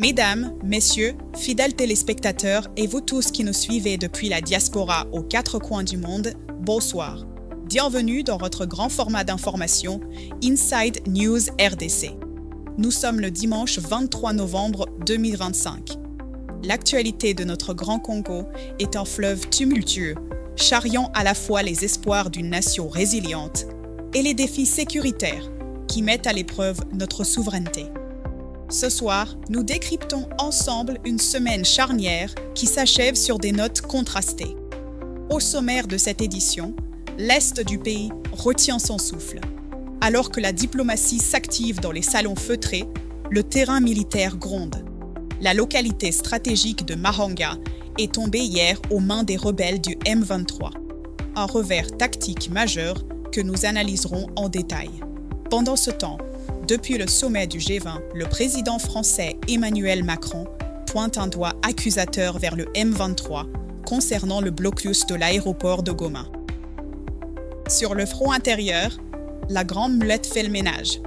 Mesdames, messieurs, fidèles téléspectateurs et vous tous qui nous suivez depuis la diaspora aux quatre coins du monde, bonsoir. Bienvenue dans votre grand format d'information Inside News RDC. Nous sommes le dimanche 23 novembre 2025. L'actualité de notre grand Congo est un fleuve tumultueux, charriant à la fois les espoirs d'une nation résiliente et les défis sécuritaires qui mettent à l'épreuve notre souveraineté. Ce soir, nous décryptons ensemble une semaine charnière qui s'achève sur des notes contrastées. Au sommaire de cette édition, l'Est du pays retient son souffle. Alors que la diplomatie s'active dans les salons feutrés, le terrain militaire gronde. La localité stratégique de Mahanga est tombée hier aux mains des rebelles du M23. Un revers tactique majeur que nous analyserons en détail. Pendant ce temps, depuis le sommet du G20, le président français Emmanuel Macron pointe un doigt accusateur vers le M23 concernant le blocus de l'aéroport de Goma. Sur le front intérieur, la grande mulette fait le ménage.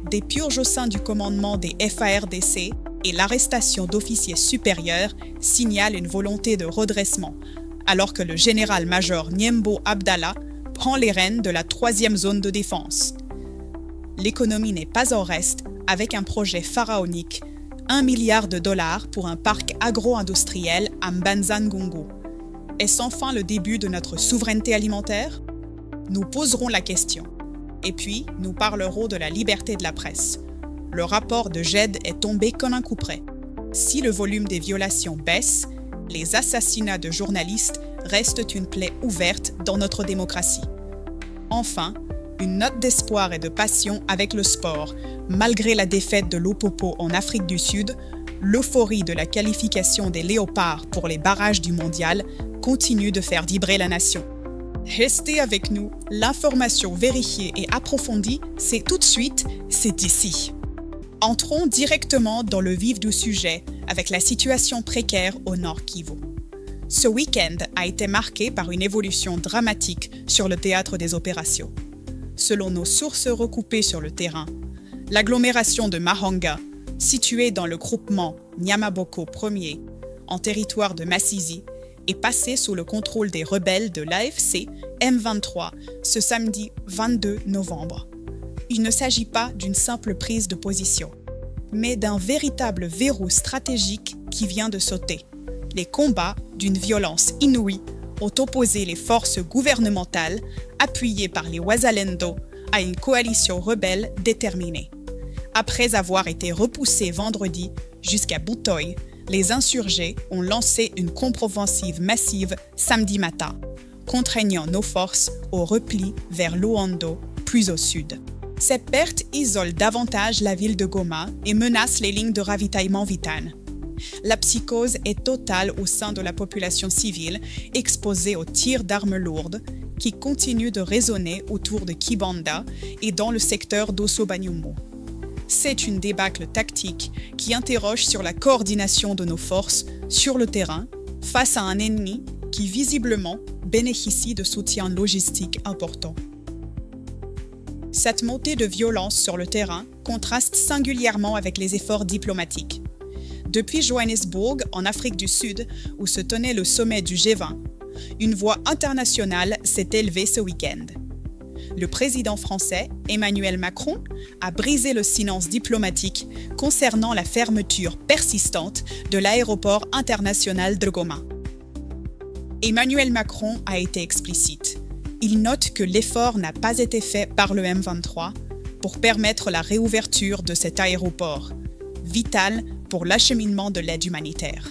Des purges au sein du commandement des FARDC et l'arrestation d'officiers supérieurs signalent une volonté de redressement, alors que le général-major Niembo Abdallah prend les rênes de la 3e zone de défense. L'économie n'est pas en reste avec un projet pharaonique, $1 milliard pour un parc agro-industriel à Mbanza-Ngungu. Est-ce enfin le début de notre souveraineté alimentaire? Nous poserons la question. Et puis, nous parlerons de la liberté de la presse. Le rapport de GED est tombé comme un coup près. Si le volume des violations baisse, les assassinats de journalistes restent une plaie ouverte dans notre démocratie. Enfin, une note d'espoir et de passion avec le sport. Malgré la défaite de l'Opopo en Afrique du Sud, l'euphorie de la qualification des Léopards pour les barrages du mondial continue de faire vibrer la nation. Restez avec nous, l'information vérifiée et approfondie, c'est tout de suite, c'est ici. Entrons directement dans le vif du sujet avec la situation précaire au Nord Kivu. Ce week-end a été marqué par une évolution dramatique sur le théâtre des opérations. Selon nos sources recoupées sur le terrain, l'agglomération de Mahanga, située dans le groupement Nyamaboko 1er, en territoire de Masisi, est passée sous le contrôle des rebelles de l'AFC M23 ce samedi 22 novembre. Il ne s'agit pas d'une simple prise de position, mais d'un véritable verrou stratégique qui vient de sauter. Les combats, d'une violence inouïe, ont opposé les forces gouvernementales, appuyées par les Wazalendo, à une coalition rebelle déterminée. Après avoir été repoussés vendredi jusqu'à Butoy, les insurgés ont lancé une contre-offensive massive samedi matin, contraignant nos forces au repli vers Luando, plus au sud. Ces pertes isolent davantage la ville de Goma et menacent les lignes de ravitaillement vitales. La psychose est totale au sein de la population civile exposée aux tirs d'armes lourdes qui continuent de résonner autour de Kibanda et dans le secteur d'Osso-Banyumo. C'est une débâcle tactique qui interroge sur la coordination de nos forces sur le terrain face à un ennemi qui visiblement bénéficie de soutien logistique important. Cette montée de violence sur le terrain contraste singulièrement avec les efforts diplomatiques. Depuis Johannesburg, en Afrique du Sud, où se tenait le sommet du G20, une voix internationale s'est élevée ce week-end. Le président français, Emmanuel Macron, a brisé le silence diplomatique concernant la fermeture persistante de l'aéroport international de Goma. Emmanuel Macron a été explicite. Il note que l'effort n'a pas été fait par le M23 pour permettre la réouverture de cet aéroport, vital pour l'acheminement de l'aide humanitaire.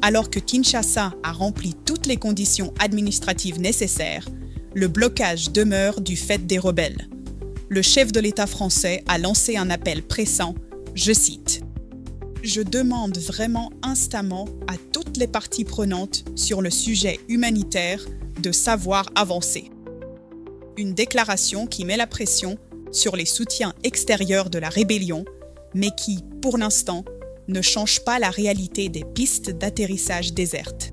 Alors que Kinshasa a rempli toutes les conditions administratives nécessaires, le blocage demeure du fait des rebelles. Le chef de l'État français a lancé un appel pressant, je cite « Je demande vraiment instamment à toutes les parties prenantes sur le sujet humanitaire de savoir avancer. » Une déclaration qui met la pression sur les soutiens extérieurs de la rébellion, mais qui, pour l'instant, ne change pas la réalité des pistes d'atterrissage désertes.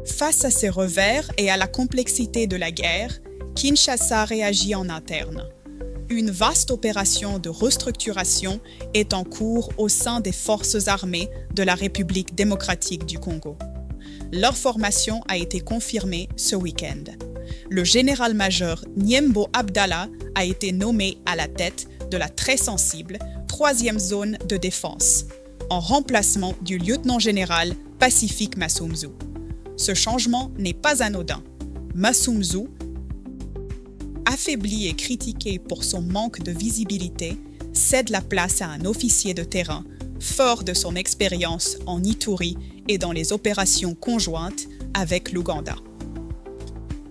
Face à ces revers et à la complexité de la guerre, Kinshasa réagit en interne. Une vaste opération de restructuration est en cours au sein des forces armées de la République démocratique du Congo. Leur formation a été confirmée ce week-end. Le général-major Niembo Abdallah a été nommé à la tête de la très sensible 3e zone de défense, en remplacement du lieutenant-général Pacifique Massumzu. Ce changement n'est pas anodin. Massumzu, affaibli et critiqué pour son manque de visibilité, cède la place à un officier de terrain, fort de son expérience en Ituri et dans les opérations conjointes avec l'Ouganda.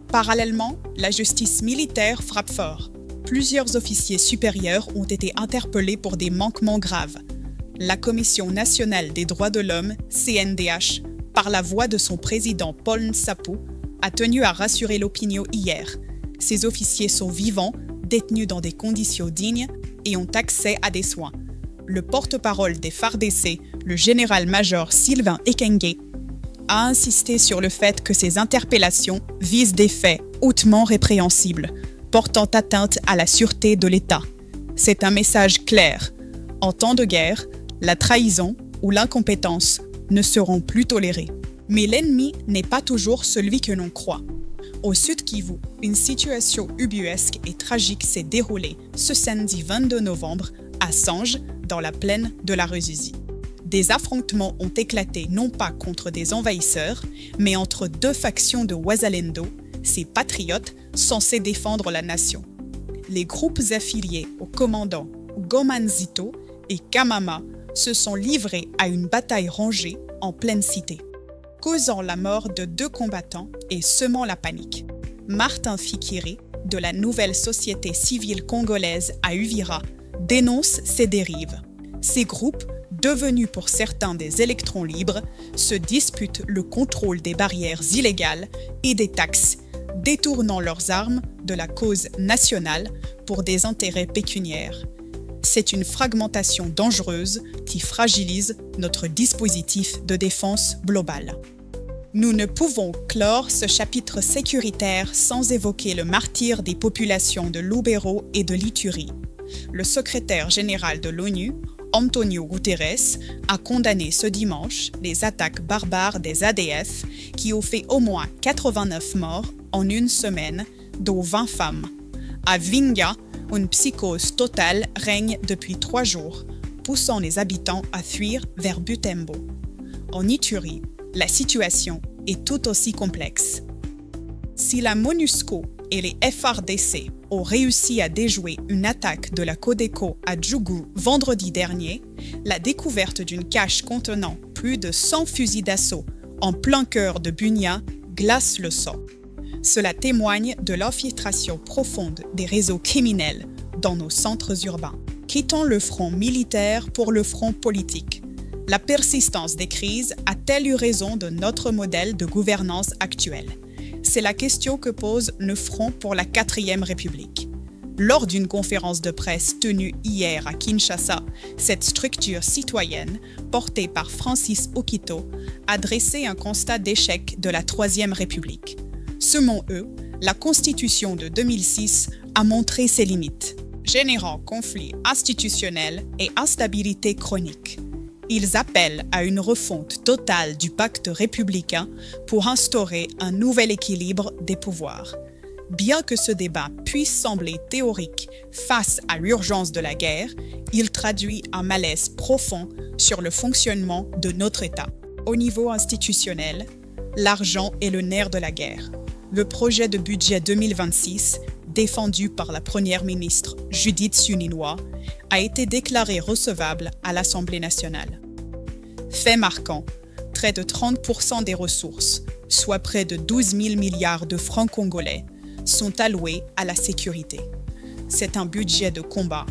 Parallèlement, la justice militaire frappe fort. Plusieurs officiers supérieurs ont été interpellés pour des manquements graves. La Commission nationale des droits de l'homme, CNDH, par la voix de son président Paul Nsapou, a tenu à rassurer l'opinion hier. Ces officiers sont vivants, détenus dans des conditions dignes et ont accès à des soins. Le porte-parole des FARDC, le général-major Sylvain Ekenge, a insisté sur le fait que ces interpellations visent des faits hautement répréhensibles, portant atteinte à la sûreté de l'État. C'est un message clair. En temps de guerre, la trahison ou l'incompétence ne seront plus tolérées. Mais l'ennemi n'est pas toujours celui que l'on croit. Au Sud Kivu, une situation ubuesque et tragique s'est déroulée ce samedi 22 novembre à Sange, dans la plaine de la Ruzizi. Des affrontements ont éclaté non pas contre des envahisseurs, mais entre deux factions de Wazalendo, ces patriotes censés défendre la nation. Les groupes affiliés aux commandants Gomanzito et Kamama se sont livrés à une bataille rangée en pleine cité, causant la mort de 2 combattants et semant la panique. Martin Fikiri, de la nouvelle société civile congolaise à Uvira, dénonce ces dérives. Ces groupes, devenus pour certains des électrons libres, se disputent le contrôle des barrières illégales et des taxes, détournant leurs armes de la cause nationale pour des intérêts pécuniaires. C'est une fragmentation dangereuse qui fragilise notre dispositif de défense globale. Nous ne pouvons clore ce chapitre sécuritaire sans évoquer le martyre des populations de Lubero et de l'Ituri. Le secrétaire général de l'ONU, Antonio Guterres, a condamné ce dimanche les attaques barbares des ADF qui ont fait au moins 89 morts en une semaine, dont 20 femmes. À Vinga, une psychose totale règne depuis 3 jours, poussant les habitants à fuir vers Butembo. En Ituri, la situation est tout aussi complexe. Si la MONUSCO et les FARDC ont réussi à déjouer une attaque de la Codeco à Djougou vendredi dernier, la découverte d'une cache contenant plus de 100 fusils d'assaut en plein cœur de Bunia glace le sang. Cela témoigne de l'infiltration profonde des réseaux criminels dans nos centres urbains. Quittons le front militaire pour le front politique. La persistance des crises a-t-elle eu raison de notre modèle de gouvernance actuel ? C'est la question que pose le Front pour la 4e République. Lors d'une conférence de presse tenue hier à Kinshasa, cette structure citoyenne, portée par Francis Okito, a dressé un constat d'échec de la 3e République. Selon eux, la Constitution de 2006 a montré ses limites, générant conflits institutionnels et instabilité chronique. Ils appellent à une refonte totale du pacte républicain pour instaurer un nouvel équilibre des pouvoirs. Bien que ce débat puisse sembler théorique face à l'urgence de la guerre, il traduit un malaise profond sur le fonctionnement de notre État. Au niveau institutionnel, l'argent est le nerf de la guerre. Le projet de budget 2026, défendu par la première ministre Judith Suminwa, a été déclaré recevable à l'Assemblée nationale. Fait marquant, près de 30% des ressources, soit près de 12 000 milliards de francs congolais, sont alloués à la sécurité. C'est un budget de combat,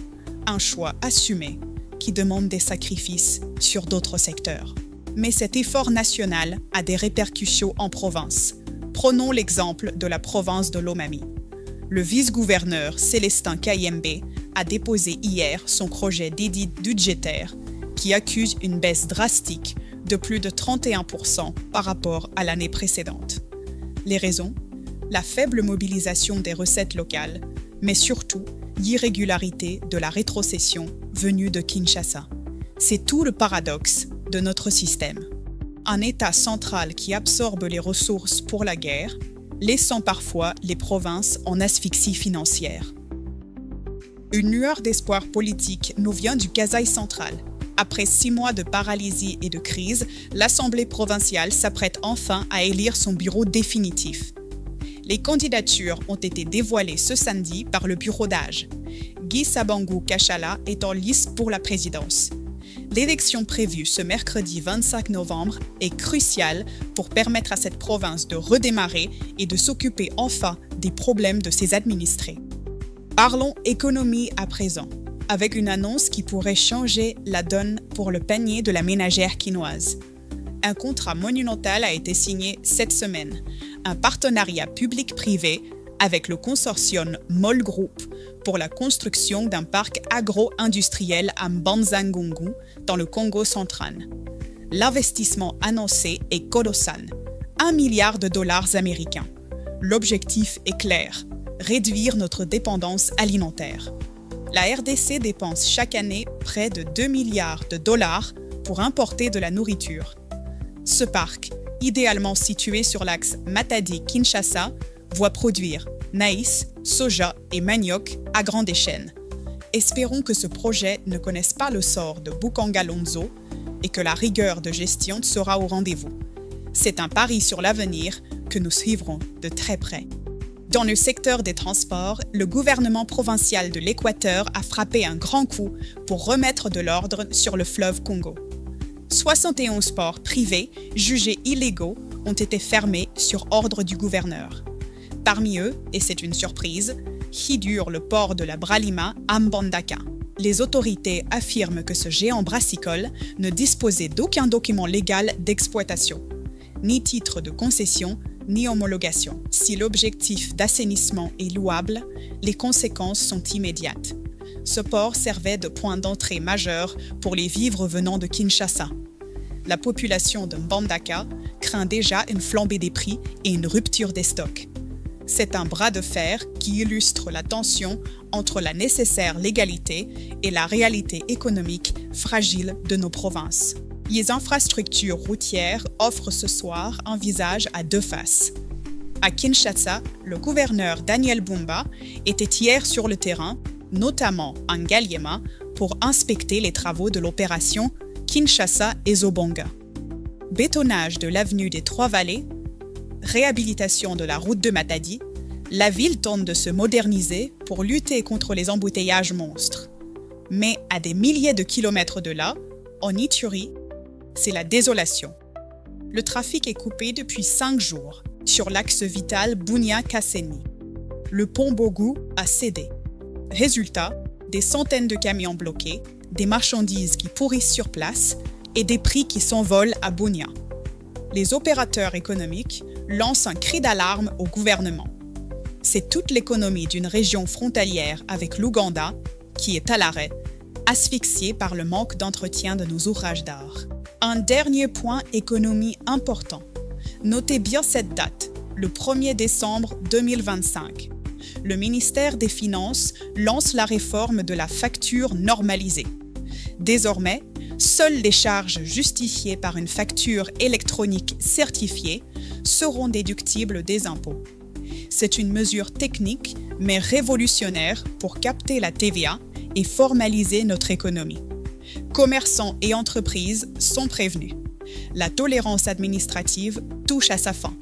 un choix assumé qui demande des sacrifices sur d'autres secteurs. Mais cet effort national a des répercussions en province. Prenons l'exemple de la province de Lomami. Le vice-gouverneur Célestin Kayembe a déposé hier son projet d'édit budgétaire qui accuse une baisse drastique de plus de 31% par rapport à l'année précédente. Les raisons ? La faible mobilisation des recettes locales, mais surtout l'irrégularité de la rétrocession venue de Kinshasa. C'est tout le paradoxe de notre système. Un État central qui absorbe les ressources pour la guerre, laissant parfois les provinces en asphyxie financière. Une lueur d'espoir politique nous vient du Kasaï central. Après 6 mois de paralysie et de crise, l'Assemblée provinciale s'apprête enfin à élire son bureau définitif. Les candidatures ont été dévoilées ce samedi par le bureau d'âge. Guy Sabangou Kachala est en lice pour la présidence. L'élection prévue ce mercredi 25 novembre est cruciale pour permettre à cette province de redémarrer et de s'occuper enfin des problèmes de ses administrés. Parlons économie à présent, avec une annonce qui pourrait changer la donne pour le panier de la ménagère quinoise. Un contrat monumental a été signé cette semaine, un partenariat public-privé avec le consortium MOL Group pour la construction d'un parc agro-industriel à Mbanza-Ngungu dans le Congo central. L'investissement annoncé est colossal, $1 milliard américains. L'objectif est clair, réduire notre dépendance alimentaire. La RDC dépense chaque année près de $2 milliards pour importer de la nourriture. Ce parc, idéalement situé sur l'axe Matadi-Kinshasa, voit produire maïs, soja et manioc à grande échelle. Espérons que ce projet ne connaisse pas le sort de Bukangalonzo et que la rigueur de gestion sera au rendez-vous. C'est un pari sur l'avenir que nous suivrons de très près. Dans le secteur des transports, le gouvernement provincial de l'Équateur a frappé un grand coup pour remettre de l'ordre sur le fleuve Congo. 71 ports privés jugés illégaux ont été fermés sur ordre du gouverneur. Parmi eux, et c'est une surprise, figure le port de la Bralima à Mbandaka. Les autorités affirment que ce géant brassicole ne disposait d'aucun document légal d'exploitation, ni titre de concession, ni homologation. Si l'objectif d'assainissement est louable, les conséquences sont immédiates. Ce port servait de point d'entrée majeur pour les vivres venant de Kinshasa. La population de Mbandaka craint déjà une flambée des prix et une rupture des stocks. C'est un bras de fer qui illustre la tension entre la nécessaire légalité et la réalité économique fragile de nos provinces. Les infrastructures routières offrent ce soir un visage à 2 faces. À Kinshasa, le gouverneur Daniel Bumba était hier sur le terrain, notamment en Ngaliema, pour inspecter les travaux de l'opération Kinshasa Ezobonga. Bétonnage de l'avenue des Trois-Vallées, réhabilitation de la route de Matadi, la ville tente de se moderniser pour lutter contre les embouteillages monstres. Mais à des milliers de kilomètres de là, en Ituri, c'est la désolation. Le trafic est coupé depuis 5 jours sur l'axe vital Bunia-Kasseni. Le pont Bogu a cédé. Résultat, des centaines de camions bloqués, des marchandises qui pourrissent sur place et des prix qui s'envolent à Bunia. Les opérateurs économiques lancent un cri d'alarme au gouvernement. C'est toute l'économie d'une région frontalière avec l'Ouganda qui est à l'arrêt, asphyxiée par le manque d'entretien de nos ouvrages d'art. Un dernier point économie important. Notez bien cette date, le 1er décembre 2025. Le ministère des Finances lance la réforme de la facture normalisée. Désormais, seules les charges justifiées par une facture électronique certifiée seront déductibles des impôts. C'est une mesure technique mais révolutionnaire pour capter la TVA et formaliser notre économie. Commerçants et entreprises sont prévenus. La tolérance administrative touche à sa fin.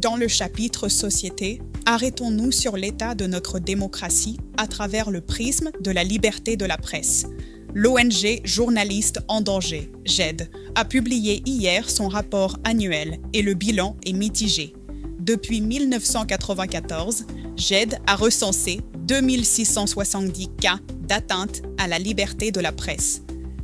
Dans le chapitre Société, arrêtons-nous sur l'état de notre démocratie à travers le prisme de la liberté de la presse. L'ONG Journalistes en danger, GED, a publié hier son rapport annuel et le bilan est mitigé. Depuis 1994, GED a recensé 2670 cas d'atteinte à la liberté de la presse.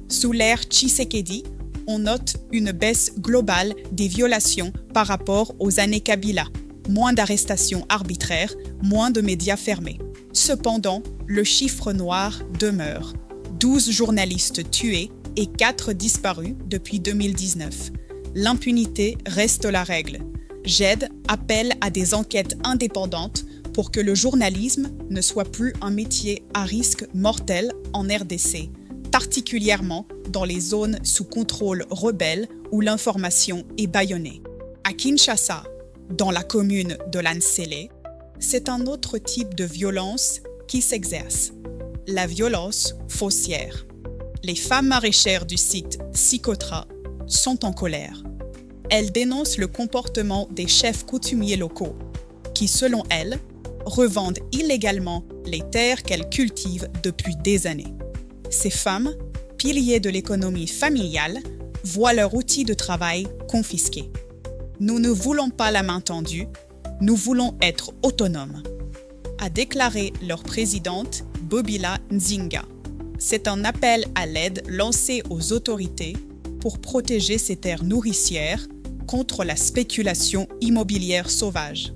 Sous l'ère Tshisekedi, on note une baisse globale des violations par rapport aux années Kabila. Moins d'arrestations arbitraires, moins de médias fermés. Cependant, le chiffre noir demeure. 12 journalistes tués et 4 disparus depuis 2019. L'impunité reste la règle. GED appelle à des enquêtes indépendantes pour que le journalisme ne soit plus un métier à risque mortel en RDC, particulièrement dans les zones sous contrôle rebelle où l'information est bâillonnée. À Kinshasa, dans la commune de Lansele, c'est un autre type de violence qui s'exerce, la violence foncière. Les femmes maraîchères du site Sikotra sont en colère. Elles dénoncent le comportement des chefs coutumiers locaux qui, selon elles, revendent illégalement les terres qu'elles cultivent depuis des années. Ces femmes, piliers de l'économie familiale, voient leur outil de travail confisqué. Nous ne voulons pas la main tendue, nous voulons être autonomes, a déclaré leur présidente Bobila Nzinga. C'est un appel à l'aide lancé aux autorités pour protéger ces terres nourricières contre la spéculation immobilière sauvage.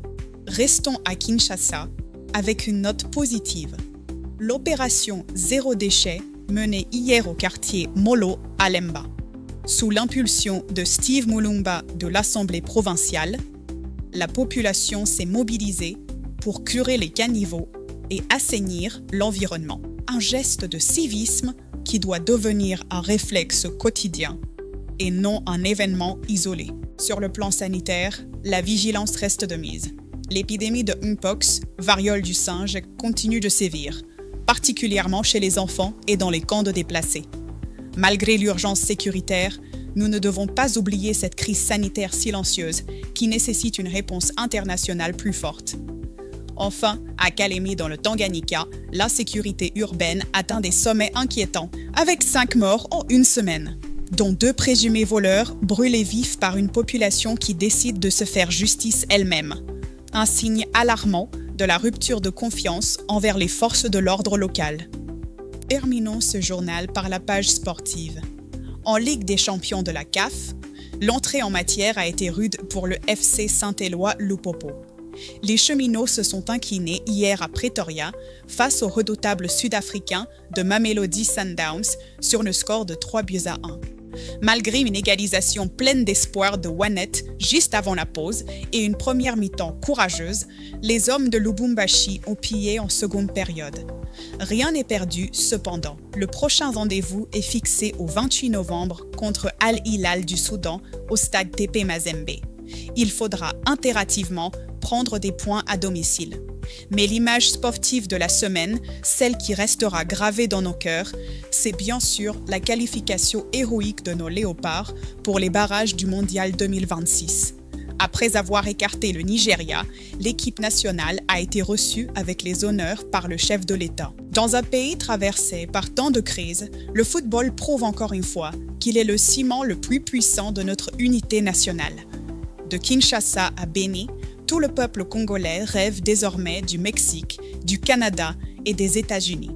Restons à Kinshasa avec une note positive. L'opération Zéro déchet menée hier au quartier Molo à Lemba, sous l'impulsion de Steve Mulumba de l'Assemblée provinciale, la population s'est mobilisée pour curer les caniveaux et assainir l'environnement. Un geste de civisme qui doit devenir un réflexe quotidien et non un événement isolé. Sur le plan sanitaire, la vigilance reste de mise. L'épidémie de Mpox, variole du singe, continue de sévir, particulièrement chez les enfants et dans les camps de déplacés. Malgré l'urgence sécuritaire, nous ne devons pas oublier cette crise sanitaire silencieuse qui nécessite une réponse internationale plus forte. Enfin, à Kalemi dans le Tanganyika, l'insécurité urbaine atteint des sommets inquiétants, avec 5 morts en une semaine, dont 2 présumés voleurs brûlés vifs par une population qui décide de se faire justice elle-même. Un signe alarmant de la rupture de confiance envers les forces de l'ordre local. Terminons ce journal par la page sportive. En Ligue des champions de la CAF, l'entrée en matière a été rude pour le FC Saint-Éloi Lupopo. Les Cheminots se sont inclinés hier à Pretoria face aux redoutables Sud-Africains de Mamelodi Sundowns sur le score de 3-1. Malgré une égalisation pleine d'espoir de Wanet juste avant la pause et une première mi-temps courageuse, les hommes de Lubumbashi ont pillé en seconde période. Rien n'est perdu cependant. Le prochain rendez-vous est fixé au 28 novembre contre Al Hilal du Soudan au stade TP Mazembe. Il faudra impérativement prendre des points à domicile. Mais l'image sportive de la semaine, celle qui restera gravée dans nos cœurs, c'est bien sûr la qualification héroïque de nos léopards pour les barrages du Mondial 2026. Après avoir écarté le Nigeria, l'équipe nationale a été reçue avec les honneurs par le chef de l'État. Dans un pays traversé par tant de crises, le football prouve encore une fois qu'il est le ciment le plus puissant de notre unité nationale. De Kinshasa à Beni, tout le peuple congolais rêve désormais du Mexique, du Canada et des États-Unis.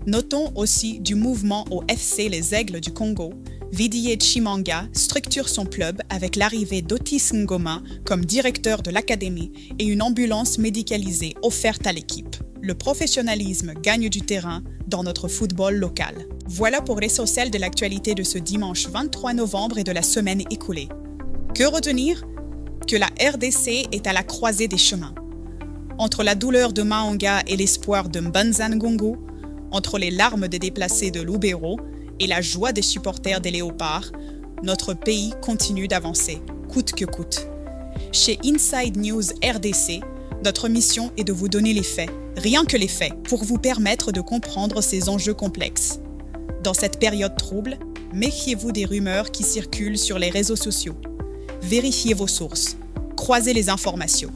Notons aussi du mouvement au FC Les Aigles du Congo. Vidier Chimanga structure son club avec l'arrivée d'Otis Ngoma comme directeur de l'académie et une ambulance médicalisée offerte à l'équipe. Le professionnalisme gagne du terrain dans notre football local. Voilà pour l'essentiel de l'actualité de ce dimanche 23 novembre et de la semaine écoulée. Que retenir ? Que la RDC est à la croisée des chemins. Entre la douleur de Mahanga et l'espoir de Mbanza Ngongo, entre les larmes des déplacés de Lubero et la joie des supporters des Léopards, notre pays continue d'avancer, coûte que coûte. Chez Inside News RDC, notre mission est de vous donner les faits, rien que les faits, pour vous permettre de comprendre ces enjeux complexes. Dans cette période trouble, méfiez-vous des rumeurs qui circulent sur les réseaux sociaux. Vérifiez vos sources, croisez les informations.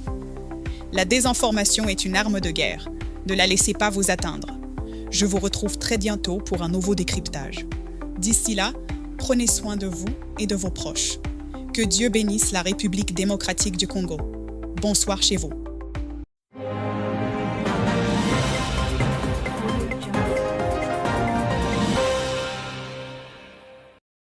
La désinformation est une arme de guerre, ne la laissez pas vous atteindre. Je vous retrouve très bientôt pour un nouveau décryptage. D'ici là, prenez soin de vous et de vos proches. Que Dieu bénisse la République démocratique du Congo. Bonsoir chez vous.